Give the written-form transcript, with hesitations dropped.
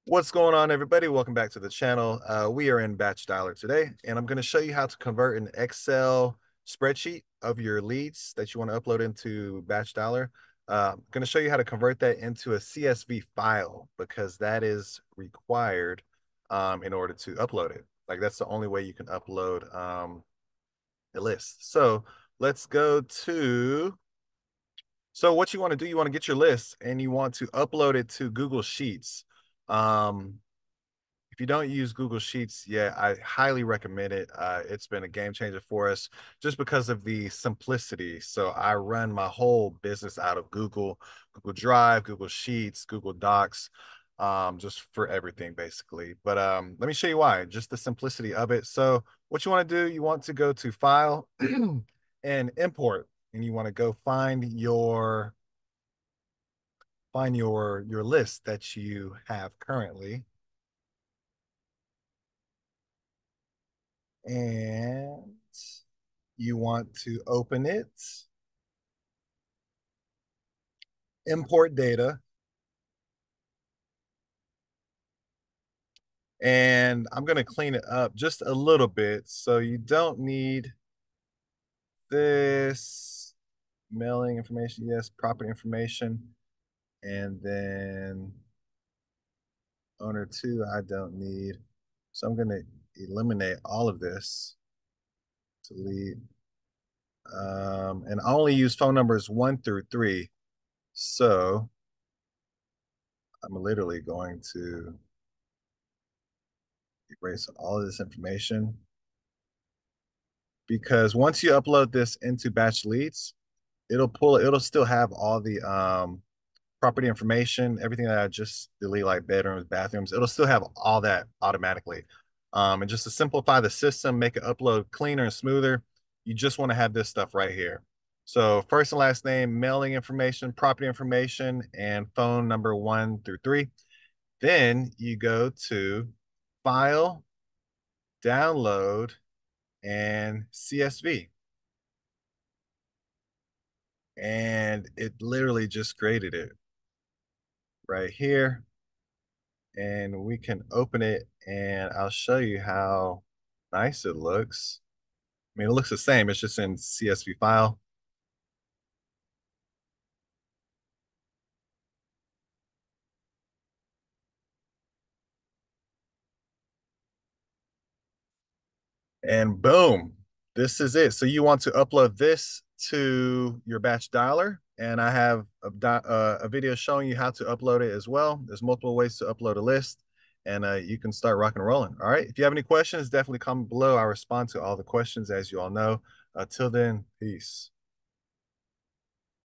What's going on, everybody? Welcome back to the channel. We are in Batch Dialer today, and I'm going to show you how to convert an Excel spreadsheet of your leads that you want to upload into Batch Dialer. I'm going to show you how to convert that into a CSV file because that is required in order to upload it. Like that's the only way you can upload a list. So let's go to. So what you want to do, you want to get your list and you want to upload it to Google Sheets. Um, if you don't use Google Sheets yet, I highly recommend it. It's been a game changer for us just because of the simplicity. So I run my whole business out of Google Drive, Google Sheets, Google Docs, just for everything basically. But let me show you why, just the simplicity of it. So what you want to do, you want to go to File and Import, and you want to go find your list that you have currently. And you want to open it, import data, and I'm going to clean it up just a little bit. So you don't need this mailing information. Yes, property information. And then owner two, I don't need. So I'm going to eliminate all of this. Delete. And I only use phone numbers 1 through 3. So I'm literally going to erase all of this information because once you upload this into batch leads, it'll still have all the property information, everything that I just delete, like bedrooms, bathrooms, it'll still have all that automatically. And just to simplify the system, make it upload cleaner and smoother, you just want to have this stuff right here. So first and last name, mailing information, property information, and phone number 1 through 3. Then you go to File, Download, and CSV. And it literally just created it right here. And we can open it and I'll show you how nice it looks. I mean, it looks the same. It's just in CSV file. And boom, this is it. So you want to upload this to your batch dialer. And I have a video showing you how to upload it as well. There's multiple ways to upload a list and you can start rock and rolling. All right. If you have any questions, definitely comment below. I respond to all the questions, as you all know. Till then, peace.